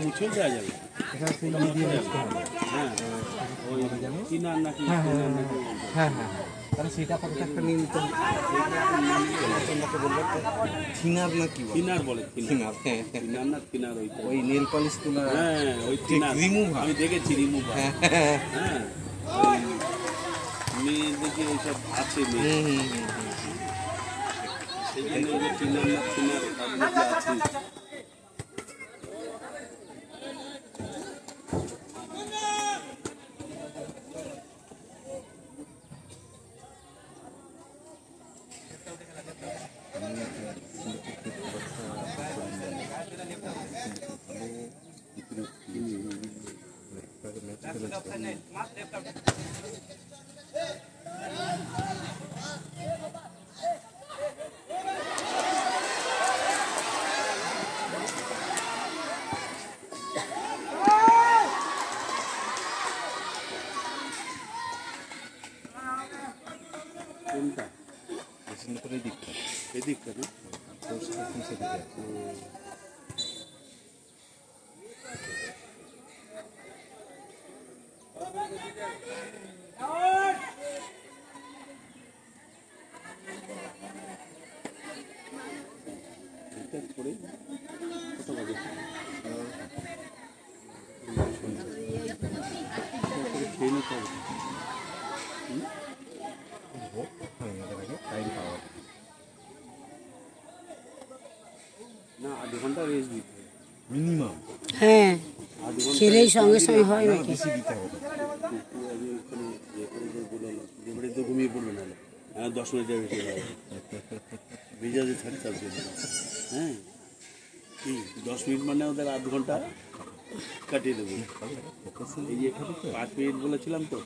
মুছে দেওয়া যাবে হ্যাঁ হ্যাঁ তাহলে সেটা কত টাকা নিয়ে নিতে হবে? থিনার না কি থিনার বলে, থিনার, হ্যাঁ থিনার না থিনার, ওই নেল পলিশ তোলা, হ্যাঁ ওই রিমুভার আমি দেখেছি, রিমুভার। হ্যাঁ মেয়েদেরকে ওইসব আছে মেয়ে, সেই জন্য ওই থিনার না থিনার আছে। কোনটা? এদিকটা না? করে কত বাজে? খেয়ে নিতে হবে। না, আধ ঘন্টা রেস্ট দিতে হবে মিনিমাম। হ্যাঁ, খেলেই সঙ্গে সঙ্গে হয় নাকি? বেশি দিতে হবে। তো ঘুমিয়ে পড়বে না, 10 মিনিটের বেশি ভিজাতে থাকতে হবে। হ্যাঁ কি 10 মিনিট মানে ওদের আধ ঘন্টা কাটিয়ে দেবো। এই যে 5 মিনিট বলেছিলাম তো,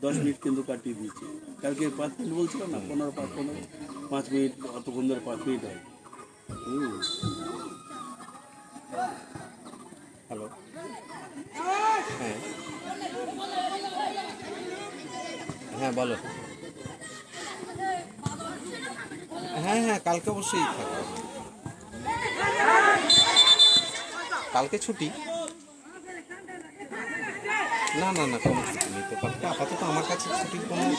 10 মিনিট কিন্তু কাটিয়ে দিয়েছি। কালকে 5 মিনিট বলছিলাম না, 5 মিনিট, অতক্ষণ ধরে 5 মিনিট হয়। হ্যালো, হ্যাঁ হ্যাঁ বলো। হ্যাঁ হ্যাঁ কালকে অবশ্যই থাকবে। কালকে ছুটি? না না না, কোনো ছুটি নেই তো কালকে। আপাতত আমার কাছে ছুটির কোনো নেই।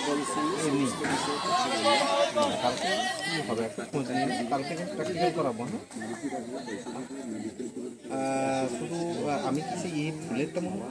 কালকে কী হবে একটা খোঁজ নিয়ে কালকে প্র্যাকটিক্যাল করাবো। হ্যাঁ শুধু আমি কি সেই ফুলেরটা মনে